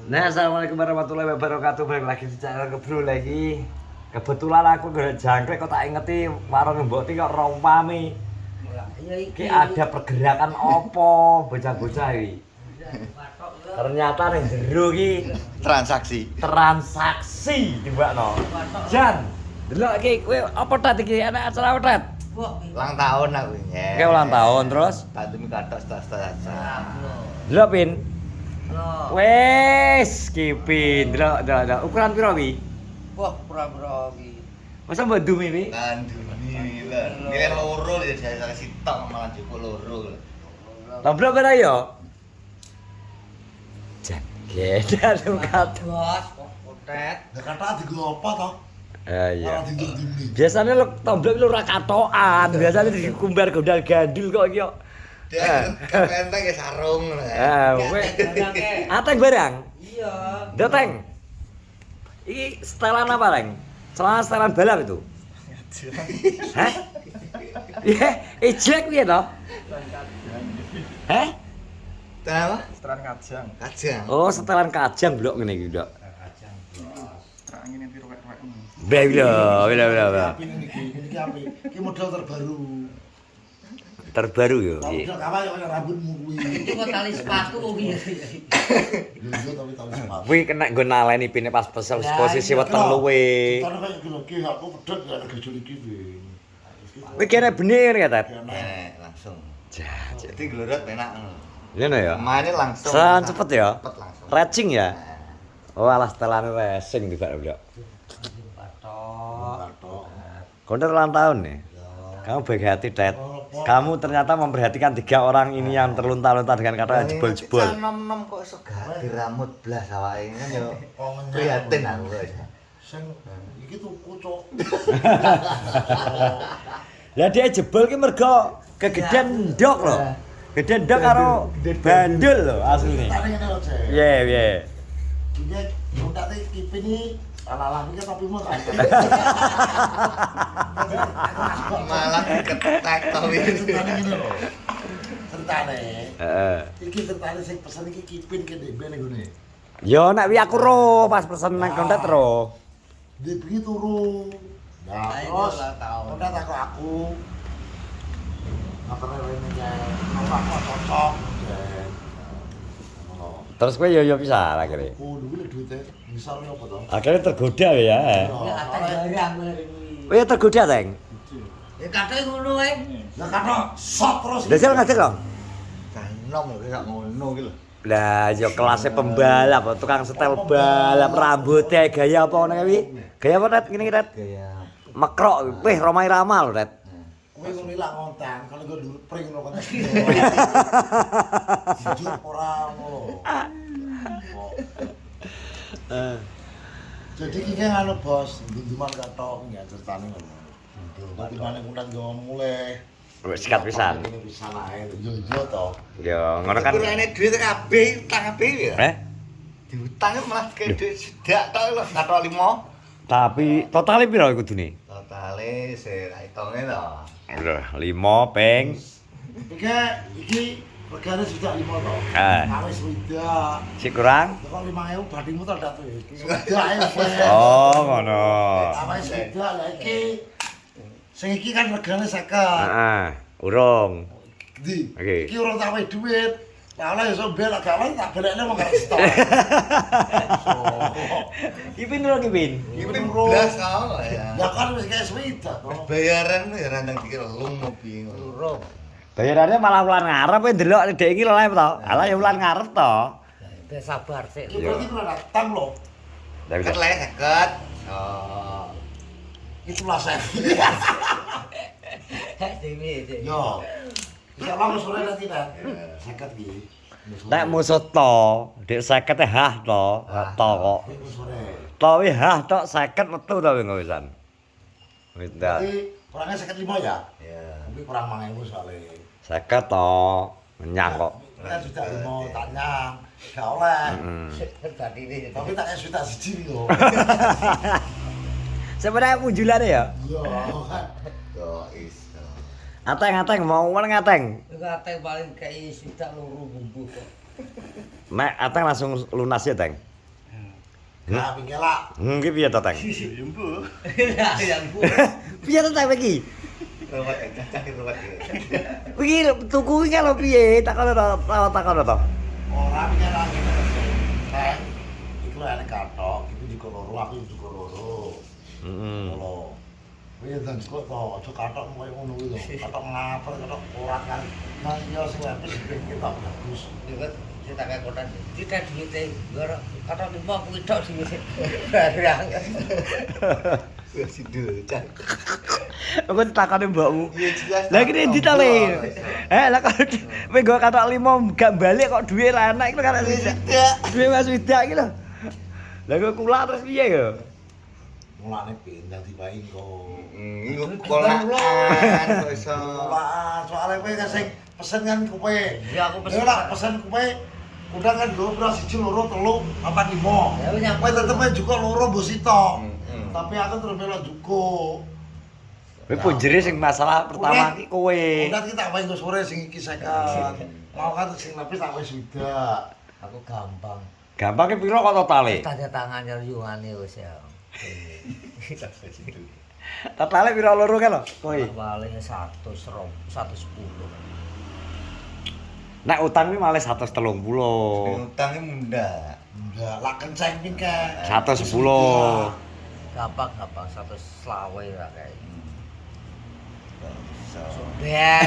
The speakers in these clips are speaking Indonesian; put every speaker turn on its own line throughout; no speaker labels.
Nah, assalamualaikum warahmatullahi wabarakatuh. Balik lagi di channel Kebro lagi. Kebetulan aku gak jangkrik kok tak ingeti warung Mbok Ti kok rompame. Iki ada pergerakan opo bocah-bocah iki. Ternyata ning jero iki transaksi timbakno. Jan, delok iki kowe apa tat iki ana acara apa tat?
Ulang tahun aku ya.
Oke, ulang tahun terus.
Pandemi kathok setelah.
Delok pin. Wes, kipin. Delok. Ukuran piro wi?
Wah, pura-pura iki.
Masa mbok dumi wi?
Kanduni lah. Nilai loro ya saya sitok malah cukup loro.
Lambrok kira yo. Jan, gede lu kata.
Bos, kotet.
Lah kata digo apa to?
Iya.
Ora dinding-dinding.
Biasanya lu tomblok lu ora katokan, biasanya dikumbar gondal gandul kok iki yo.
Dan kenteng ya sarung lah.
Kowe ateng barang.
Iya.
Doteng. Iki setelan apa, Leng? Celana setelan balap itu. Hah? Iya, ejek piye to? Hah?
Kenapa?
Seteran kajang.
Kajang.
Oh, setelan kajang blok ngene iki, Dok.
Kajang. Terang ngene piro-piro.
Bila.
Apik iki apik. Iki model terbaru.
Terbaru yo.
Model kawan yang rambutmu kuwi.
Itu kok tali sepatu kuwi.
Yo tapi tahu sepatu.
Kuwi kena nggo naleni pine pas posisi weteng luwe.
Karena kayak gini, ki aku pedot ya gajul iki Bing.
Kuwi kene bener ya, Tat?
Langsung.
Jah.
Jadi glorot enak.
Ngene ya.
Mainnya langsung.
Selan cepet ya.
Cepet langsung.
Racing ya. Oh, alah setelan racing tiba Dok.
Patok.
Konter ulang tahun nih. Kamu baik hati, Ted. Kamu ternyata memperhatikan 3 orang ini yang terlunta-lunta dengan kata jebol-jebol.
Nom-nom kok iso ganti rambut blas awake kan yo. Prihatin aku kok.
Sing iki tuku cuk.
Lah dia jebol ki mergo kegedean ndok lho. Gedean ndok karo bandul lho asline.
Tadi ngene lho, Cek.
Iya.
Iki untate kipin iki ala-ala iki tapi mau tak.
Malah diketek to
Ceritane ngene lho. Ceritane.
Heeh.
Iki ceritane sing pesen iki kipin ke ndek ning ngene.
Yo nek wi aku ro pas pesen nang kontet ro.
Dia pergi turu. Nah,
Ayo,
terus
ulang tahun.
udah takut aku. Apa namanya? Apa cocok?
Terus kowe yo bisa akhirnya.
Oh, dulu duitnya misal apa toh?
Akhirnya tergoda ya.
Ya kata barang kuwi.
Oh ya tergoda, Teng.
Ya kata ngono wae.
Lah kata shot terus.
Dasar ngajak dong.
nom lho gak ngono ki lho.
Lah yo kelasnya pembalap, tukang setel balap, rambutnya gaya apa ngono kuwi? Gaya apa, Tet? Ngene iki, Tet.
Gaya
Mekrok, weh Romai Rama lho, Tet.
Kowe ngono ilang ngontang, kalau gue dulu pring ngono kan. Jujur ora ngono. Jadi iki ngono bos, ndunduman katok ya ceritane ngono. Dadi maneh ngundang yo mulai.
Wis sikat pisan.
Ini pisan ae. Yo toh.
Yo ngono kan.
Kurangane duit kabeh, utang kabeh ya. Diutang malah ke duit sedak tok lho, katok 5.
Tapi totale piro iku kudune?
Totale se hitunge to.
Lho, 5 ping.
Iki regane sudah 5 toh. Wis sudah.
Sik kurang?
Kok 5.000 badhimu to ndak tuh. Sudah ae.
Oh, ngono.
Wis sudah lah iki. Sing iki kan regane 50.
Heeh, urung.
Ndi?
Oke.
Iki urung tak wehi dhuwit. Lah oleh iso belak gawe tak belekne wong gak stok.
Kipin lho kipin.
Iki blas kok ya.
Ya kan wis kayak swida toh.
Bayaran ya randang dikira lungo piye ngono.
Bayarannya malah wulan ngarep kowe ndelok dhek iki live to. Alah ya wulan ngarep to.
Ya sabar sik.
Iki berarti pernah datang loh.
Ket le seket. Oh.
Itulah saya.
Dewe.
Yo. Bisa langsung sore nanti dah. Sekat gitu.
Nek musuh to, dhek 50 hah to, to kok.
Sore.
To wi hah tok 50 metu to kowe wisan. Wis ndak.
Jadi kurangnya 55 ya?
Ya.
Tapi kurang 5.000 soalnya.
50 to, menyang kok.
Kita sudah mau tanya, gak oleh.
Tadi ini.
Tapi tak kayak sudah siji loh.
Sebenarnya pujulane ya.
Iya.
Yo is.
Ateng mau mana ngateng?
Kata paling kayak sudah loro bumbu kok.
Nek ateng langsung lunas ya, Teng.
Nah, pinggir lah.
Ki piye to, Teng?
Jumbo.
Lah yang bu.
Piye to, Teng iki?
Ruwet cacah ruwet.
Iki tuku iki lho piye? Takon to, to.
Ora pinggir lah ngene to. Nah, iku enek katok, iku juga loro, aku juga loro.
Heeh.
Loro. Kuwi dan kok to, aja katok koyo ngono kuwi lho. Katok ngapel, katok ora kan. Nah, iya sing apik kita bagus.
Juga kita kayak kotan. Kita duite gara kata 5 kuwi tok sing wis. Barang.
Wis sidul cah.
Aku takone mbokmu.
Iya jelas.
Lah iki ndi to, Le? Lah kok kowe nggo katok 5 gak balik kok duwe ra enak iku kan duwe Mas Widak iki lho. Lah kok kulak terus piye ya?
Mulane pindah dipaing kok.
Iku kolaan kok iso.
Lah, soalnya kowe kan sing pesen kan kowe.
Ya aku pesen.
Ya lah pesen kowe. Udah kan lho beras 1 loro 3 apa 5.
Ya wis nyampe.
Kowe tetep ae juga loro mbok sitok.
Hmm.
Tapi aku terus melu juga.
Kowe punjere sing masalah pertama iki kowe.
Udah kita wae nggo sore sing iki second. Mau kan sing lebih tak wis sudah.
Aku gampang.
Gampang ki piro kok totale?
Tanda tangan nyuyungane wis ya.
Totale piro loro kan lho kowe?
Paling 110.
Nek utang ki malah 130.
Utangnya munda.
Enggak, lah kenceng ping ke.
110.
Gampang 120 lah kayak.
So.
Ben.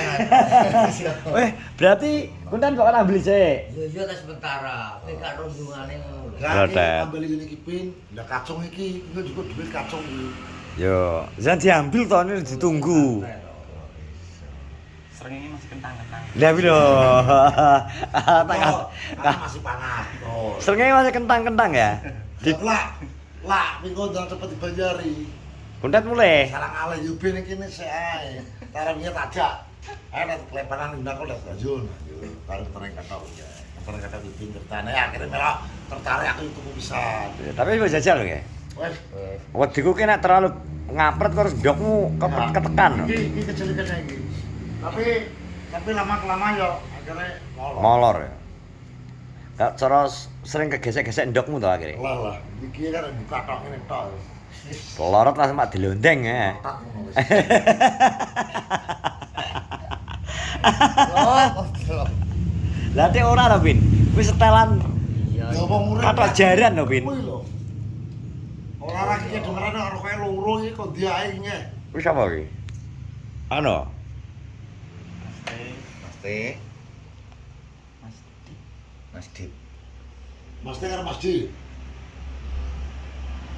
Weh, berarti kuntan kok ora beli sik.
Yo ta sementara. Kowe gak rundungane ngono.
Gak ambil ini kipin. Ndak kacung iki, itu juga duit kacung iki.
Yo, jangan diambil toh ini ditunggu.
Serengenge masih kentang-kentang.
Lah piro?
Kan masih panas. Oh.
Serengenge masih kentang-kentang ya.
Lah, minggu jangan cepet dibayari.
Kuntat mulai.
Sarang ale yubi ning kene sik ae. Tarifnya tajak. Ayo nek kelepanan ndak kok dak jun. Tarif tereng kata ya. Tereng kata yubi tertane akhirnya melok tertarik aku itu bisa.
Tapi wis jajal lho ya.
Wes,
Wediku ki nek terlalu ngapret terus ndokmu ketekan.
iki kecil-kecil iki. Tapi lama-kelamaan yo akhirnya
Molor ya. Gak cara sering kegesek-gesek ndokmu to akhirnya.
lah. Iki kan buka tok ngene tok.
Pelorot langsung mak dilondeng ya.
Tak ngono wis.
Oh,
Lah tek ora to, Bin. Kuwi setelan
iya.
Ya wong urip.
katok jaran to, Bin.
Kuwi lho. Ora ra iki dengerane karo kowe loro iki kok diae nye.
Kuwi sapa kuwi? Ano?
Pasti. Mas Dip.
Mesti karo Mas Di.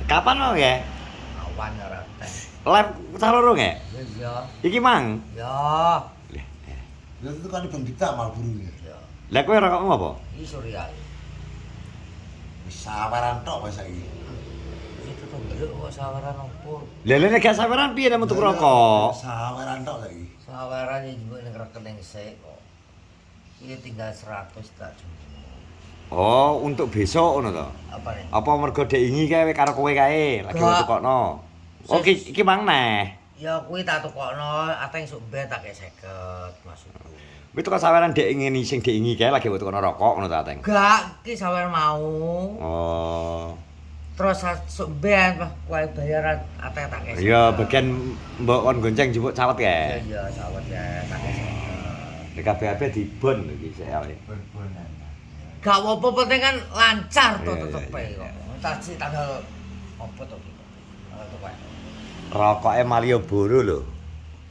Kapan lo ya?
Awan ora teh.
Live salurung ya?
Ya.
Iki mang.
Ya.
Ya itu kan Bang Dita Malburu ya.
Ya.
Lah kowe rokokmu apa?
Iki Surya.
Wis sawaran tok wis saiki.
Itu tuh beluk kok sawaran opo?
Lah nek gak saweran piye nek metu rokok?
Sawaran tok saiki.
Sawaran iki njupuk ning rekening sik kok. Iki tinggal 100 tak jumbo.
Oh, untuk besok ngono to.
Apa nih?
Apa mergo dek ingi kae karo kowe kae lagi
Gak.
tukokno. Oh, iki mang neh.
Ya kuwi tak tukokno, ateng sok ben tak kek 50 maksudku.
Kuwi tukok saweran dek ingi sing dek ingi kae lagi tukokno rokok ngono ta, Teng.
Gak, iki sawer mau.
Oh.
Terus sok ben kowe bayaran ateng tak kek.
Iya, bagian mbok kon gonceng jupuk cawet
Ya
kae.
iya, sawet ya tak kek 50.
Di KBAP dibon iki sik ae.
Bon-bonan.
Gak apa-apa penting kan lancar to
Iya,
tetepe
iya,
kok. Tadi tanggal apa to iki? Tanggal tuh kae.
Rokoke Malioboro lho.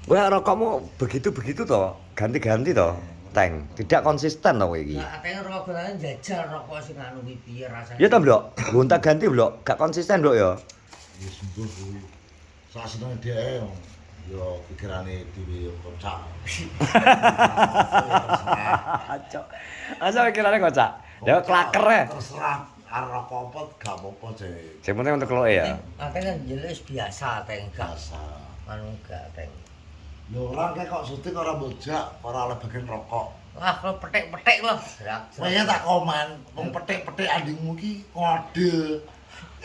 Kowe rokokmu begitu-begitu to, ganti-ganti to, Teng. Tidak konsisten to kowe iki.
Nah, ateng rokokane jajal rokok sing anu kuwi piye rasane.
Ya to, Blok. Gonta-ganti, Blok. Gak konsisten, Blok ya.
Ya sembuh kuwi. Sak seneng dhek yo pikirane dhewe yo kocak.
Cok. Asa pikirane kocak. Ya klaker e.
Terserah arep rokok apa gak apa-apa, Cek.
Sing penting untuk kloke ya.
Ateng kan jelas biasa ateng gak
Biasa.
anu gak ateng.
Lho orang kayak kok syuting ora bojak, ora oleh bagian rokok.
Wah, kalau petik-petik loh.
Kowe tak komen, wong petik-petik adingmu ki ngode.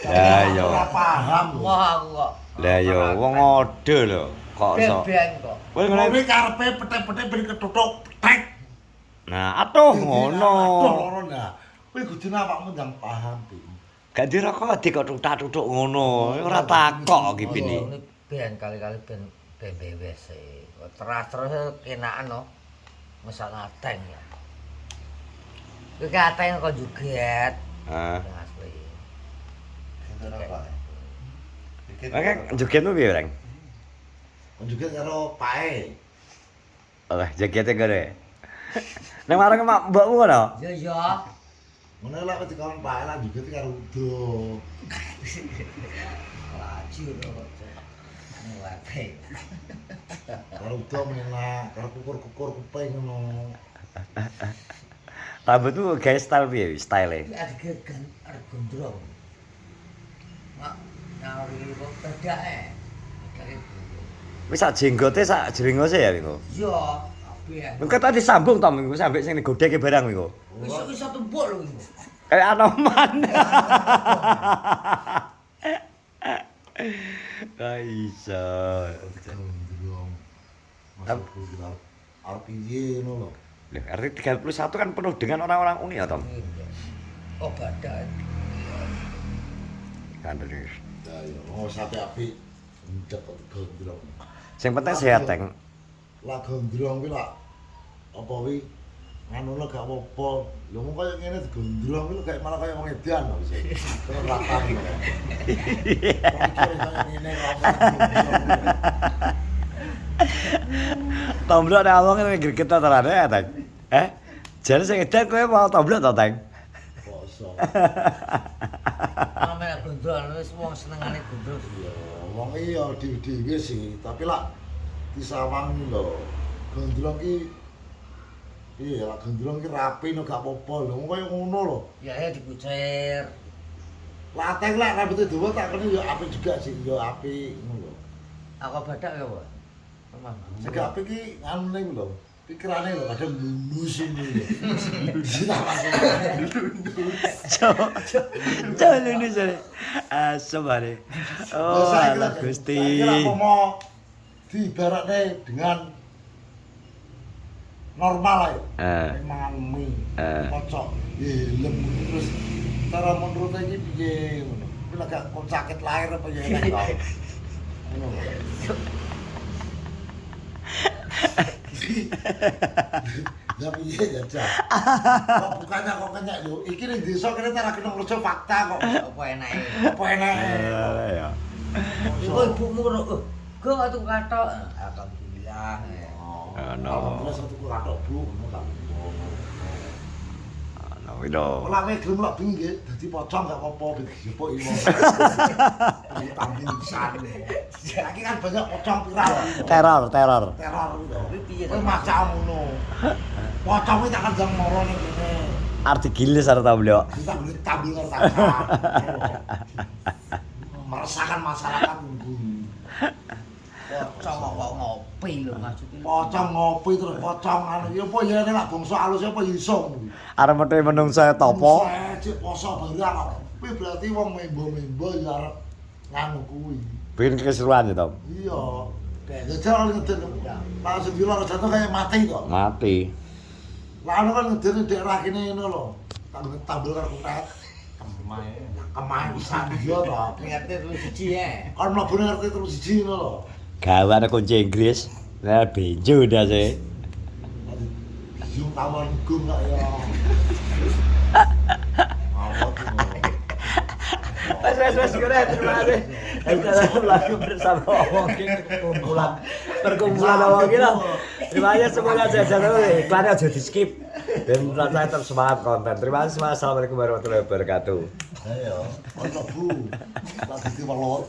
Ya, ya.
Ora paham lho.
Wah, aku kok.
Lah ya wong ngode lho. Kok iso.
Ben kok.
Kowe ngene.
Kowe karepe petik-petik ben ketutuk petik.
Nah, atuh ngono.
Aduh loro nah. Kowe kudune awakmu ndang paham, Pi.
Gak dirokok kok tuthak-tuthuk ngono. Ora takok iki pini.
Ini ben kali-kali ben BBWC. Terus kenaan no. Mesal ateng ya. Kuwi ateng kok juget.
Heeh.
Asli.
Oke, jogetmu piye, Reng?
Juga karo pae.
Oleh jakete gede. Nang marang mak mbokmu ngono?
Ya ya.
Ngono lek dikon pae lah juga karo udo.
Laju lho. Muate.
Karo udo menak, karo kukur-kukur kuping ngono.
Rambutmu gawe style piye? Style-e.
Adegan arep gondrong. Mak nyawuri kok bedake. Bedake gondrong.
Wis sak jenggote sak jringose ya iku.
Iya, kabeh.
Engko tadi disambung to minggu sampe sing digodheke barang iku.
Iso tumpuk lho iku.
Kayak Anoman. Iso.
Gondrong. Masukku kira arep piye ngono lho.
Loh, RT 31 kan penuh dengan orang-orang unik ya, Tom?
Oh, badan.
Kan ini.
Ya ya, oh sampe apik ndek gondrong.
Sing penting sehat, Teng.
Lah gondrong kuwi lak apa wi nganu gak apa-apa. Lho mung koyo ngene gondrong kuwi kayak malah kaya wong edan lho bisa. Terus rapani. Ngene apa.
Tomblok nek awang nek kita terane ya, Teng. Jane sing edan kowe mau tomblok to, Teng?
Poso.
Ame gondrong wis wong senengane gondrong.
Ya, wong iya dhewe sih, tapi lak disawangi lho. Gondrong ki iya, lak gondrong ki rapi no gak apa-apa lho. Wong koyo ngono lho.
Ya dikucir.
Lateng lak rambutnya dawa tak kene ya apik juga sih, ya apik ngono lho.
Aku badak ya, Pak. Teman.
Sing gak apik ki anune lho. Pikirane lho kadang lulus ini.
Jangan ini sore. Asem bare. Oh, ala Gusti.
Aku mau diibaratne dengan normal ae. Mangan mie, kocok, helm terus cara menurut iki piye ngono. Kuwi lek gak kon sakit lahir apa ya enak to. Ngono. Ya piye jajah. Kok bukannya kok kenyak yo. Iki ning desa kene tak kena ngerja fakta kok.
Apa enake?
Apa enake?
Ya.
Iku ibumu ngono. Go atuh katok. Alhamdulillah.
Ono.
Alhamdulillah satu katok Bu, ngono tak.
Ono wido.
Ora nek gelem lak bengi nggih dadi pocong gak apa-apa dijepuk iki. Iki tampil pisan. Saiki kan banyak pocong viral.
Teror.
Teror kuwi lho.
Kuwi piye to?
Kuwi macam ngono. Pocong kuwi tak kendang moro ning kene.
Arti gilis arep tomblok.
Kita beli tampil karo kaca. Meresahkan masyarakat nunggu.
Pocong kok ngopi lho maksudnya.
Pocong ngopi terus pocong anu ya apa ya nek bangsa alus apa iso ngono.
Arep metu menungsa topo.
Cek poso barang kok. Kuwi berarti wong membo-membo ya arep nganu kuwi.
Bikin keseruan ya, Tom.
Iya. Ya jangan ngeden. Langsung di luar jatuh kayak mati kok.
Mati.
Lalu kan ngeden di daerah kene ngono lho. Tak tampil karo kutet. Kemae bisa dia to.
Ngerti terus siji ya.
Kan mlebu ngerti terus siji ngono lho.
Gawe kunci Inggris. Nah, benjo dah sih.
Yung tawon gum kok ya. Awak ngono.
Wes keren, terima kasih. Kita lagi bersama Wongking perkumpulan Wongking lah. Terima kasih semoga sehat terus. Iklannya aja di skip. Dan rasanya tetap semangat konten. Terima kasih semua. Assalamualaikum warahmatullahi wabarakatuh.
Ayo, ono Bu. Lagi diwalot.